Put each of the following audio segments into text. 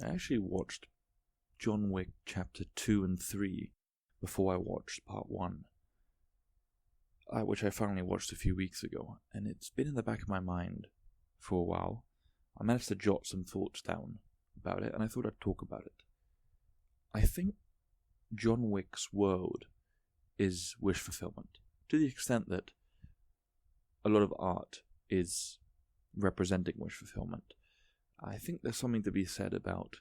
I actually watched John Wick Chapter 2 and 3 before I watched Part 1, which I finally watched a few weeks ago, and it's been in the back of my mind for a while. I managed to jot some thoughts down about it, and I thought I'd talk about it. I think John Wick's world is wish fulfillment, to the extent that a lot of art is representing wish fulfillment. I think there's something to be said about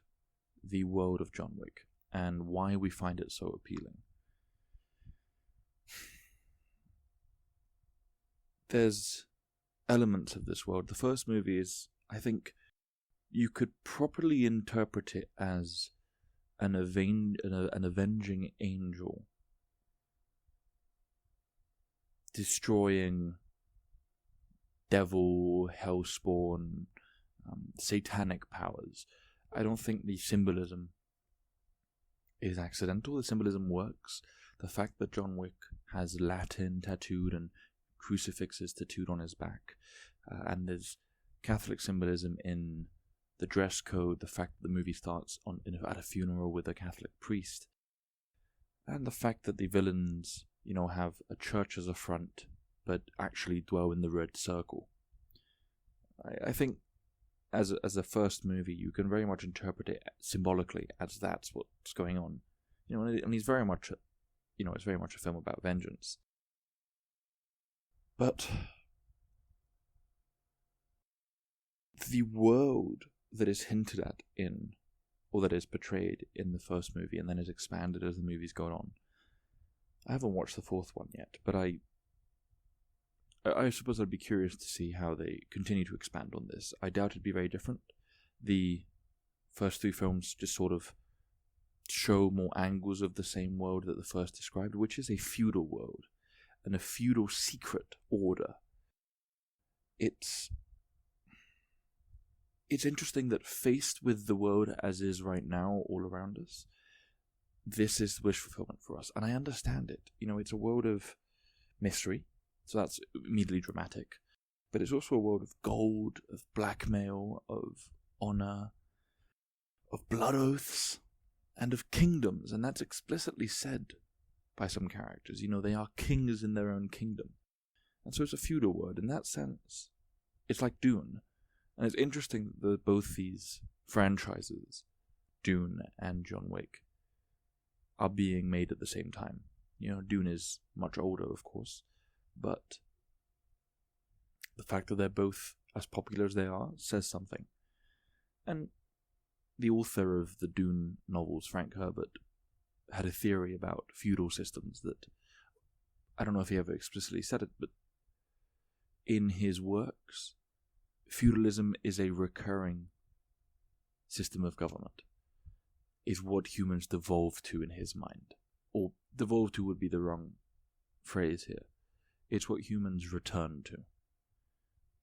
the world of John Wick and why we find it so appealing. There's elements of this world. The first movie is, I think, you could properly interpret it as an avenging angel destroying devil, hellspawn, satanic powers. I don't think the symbolism is accidental. The symbolism works. The fact that John Wick has Latin tattooed and crucifixes tattooed on his back, and there's Catholic symbolism in the dress code, the fact that the movie starts at a funeral with a Catholic priest, and the fact that the villains, have a church as a front, but actually dwell in the red circle. I think as a first movie, you can very much interpret it symbolically as that's what's going on. And he's very much, it's very much a film about vengeance. But the world that is hinted at in, or that is portrayed in the first movie and then is expanded as the movies go on. I haven't watched the fourth one yet, but I suppose I'd be curious to see how they continue to expand on this. I doubt it'd be very different. The first three films just sort of show more angles of the same world that the first described, which is a feudal world and a feudal secret order. It's interesting that faced with the world as is right now all around us, this is wish fulfillment for us. And I understand it. It's a world of mystery, so that's immediately dramatic. But it's also a world of gold, of blackmail, of honor, of blood oaths, and of kingdoms. And that's explicitly said by some characters. They are kings in their own kingdom. And so it's a feudal world. In that sense, it's like Dune. And it's interesting that both these franchises, Dune and John Wick, are being made at the same time. Dune is much older, of course, but the fact that they're both as popular as they are says something. And the author of the Dune novels, Frank Herbert, had a theory about feudal systems that, I don't know if he ever explicitly said it, but in his works, feudalism is a recurring system of government, is what humans devolve to in his mind. Or devolve to would be the wrong phrase here. It's what humans return to.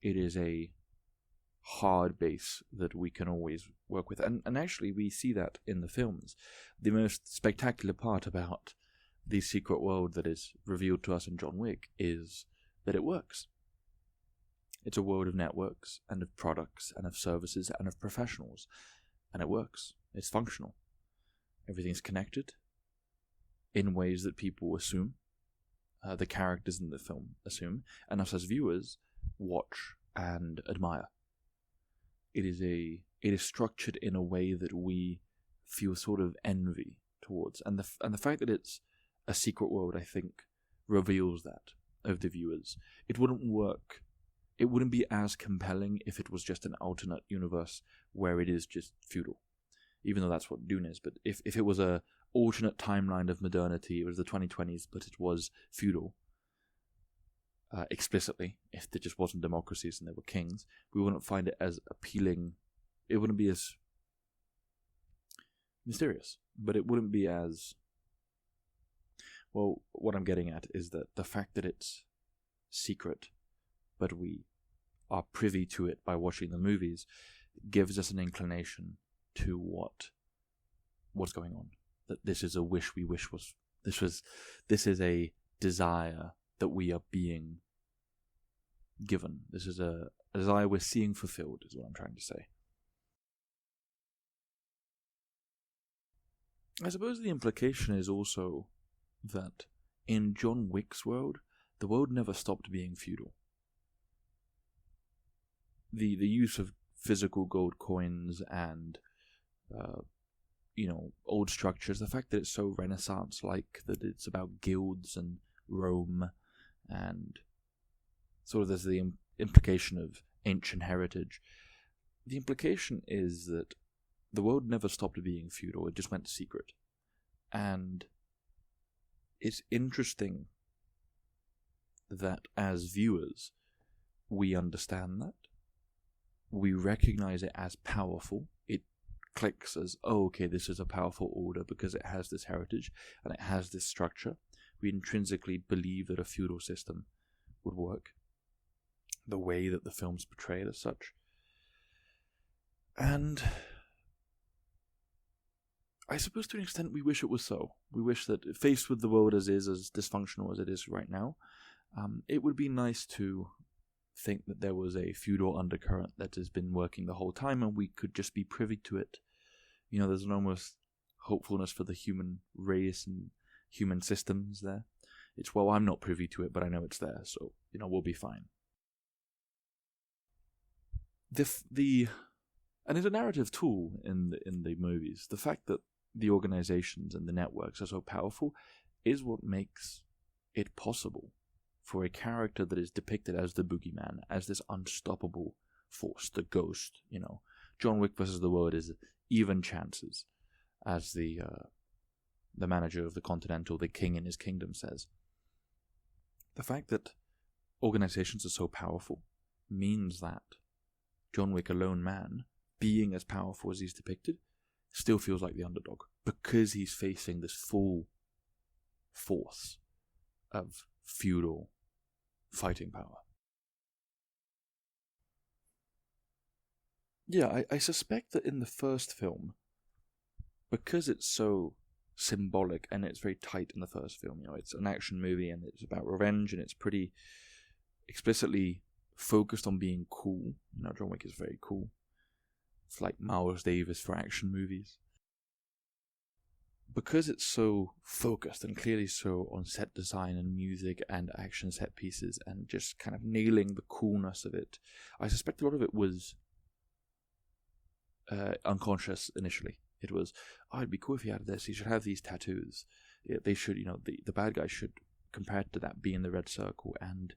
It is a hard base that we can always work with. And actually we see that in the films. The most spectacular part about the secret world that is revealed to us in John Wick is that it works. It's a world of networks and of products and of services and of professionals. And it works. It's functional. Everything's connected in ways that people assume. The characters in the film assume. And us as viewers watch and admire. It is structured in a way that we feel sort of envy towards. And the fact that it's a secret world, I think, reveals that of the viewers. It wouldn't work. It wouldn't be as compelling if it was just an alternate universe where it is just feudal, even though that's what Dune is. But if it was a alternate timeline of modernity, it was the 2020s, but it was feudal, explicitly, if there just wasn't democracies and there were kings, we wouldn't find it as appealing. It wouldn't be as mysterious, but it wouldn't be as... Well, what I'm getting at is that the fact that it's secret, but we are privy to it by watching the movies, gives us an inclination to what's going on. That this is a wish we wish was... This is a desire that we are being given. This is a desire we're seeing fulfilled, is what I'm trying to say. I suppose the implication is also that in John Wick's world, the world never stopped being feudal. The use of physical gold coins and old structures, the fact that it's so Renaissance-like, that it's about guilds and Rome, and sort of there's the implication of ancient heritage. The implication is that the world never stopped being feudal, it just went secret. And it's interesting that as viewers, we understand that. We recognize it as powerful. It clicks as, oh, okay, this is a powerful order because it has this heritage and it has this structure. We intrinsically believe that a feudal system would work the way that the films portray it as such. And I suppose to an extent we wish it was so. We wish that, faced with the world as is, as dysfunctional as it is right now, it would be nice to think that there was a feudal undercurrent that has been working the whole time and we could just be privy to it. You know, there's an almost hopefulness for the human race and human systems there. It's, well, I'm not privy to it, but I know it's there, so, we'll be fine. And it's a narrative tool in the movies. The fact that the organizations and the networks are so powerful is what makes it possible for a character that is depicted as the boogeyman, as this unstoppable force, the ghost. John Wick versus the world is even chances, as the manager of the Continental, the king in his kingdom, says. The fact that organizations are so powerful means that John Wick, a lone man, being as powerful as he's depicted, still feels like the underdog because he's facing this full force of feudal fighting power. Yeah, I suspect that in the first film, because it's so symbolic and it's very tight in the first film, it's an action movie and it's about revenge and it's pretty explicitly focused on being cool. John Wick is very cool. It's like Miles Davis for action movies. Because it's so focused and clearly so on set design and music and action set pieces and just kind of nailing the coolness of it, I suspect a lot of it was unconscious initially. It was, it'd be cool if he had this, he should have these tattoos. They should, the bad guy should, compared to that, be in the red circle, and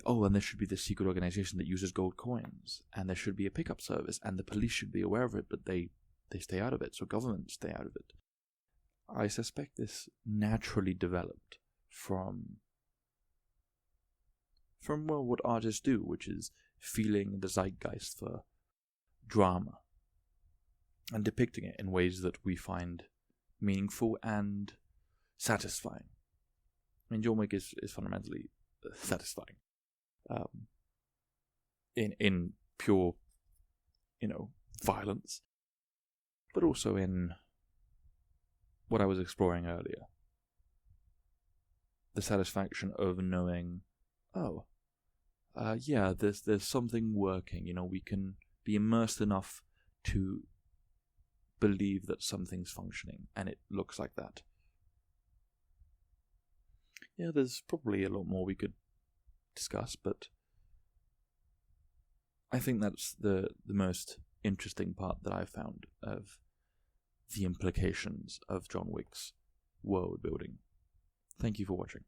and there should be this secret organization that uses gold coins, and there should be a pickup service, and the police should be aware of it, but they stay out of it, so governments stay out of it. I suspect this naturally developed from what artists do, which is feeling the zeitgeist for drama and depicting it in ways that we find meaningful and satisfying. I mean, John Wick is fundamentally satisfying. In pure, violence, but also in what I was exploring earlier. The satisfaction of knowing, there's something working, we can be immersed enough to believe that something's functioning, and it looks like that. Yeah, there's probably a lot more we could discuss, but I think that's the most interesting part that I found of the implications of John Wick's world building. Thank you for watching.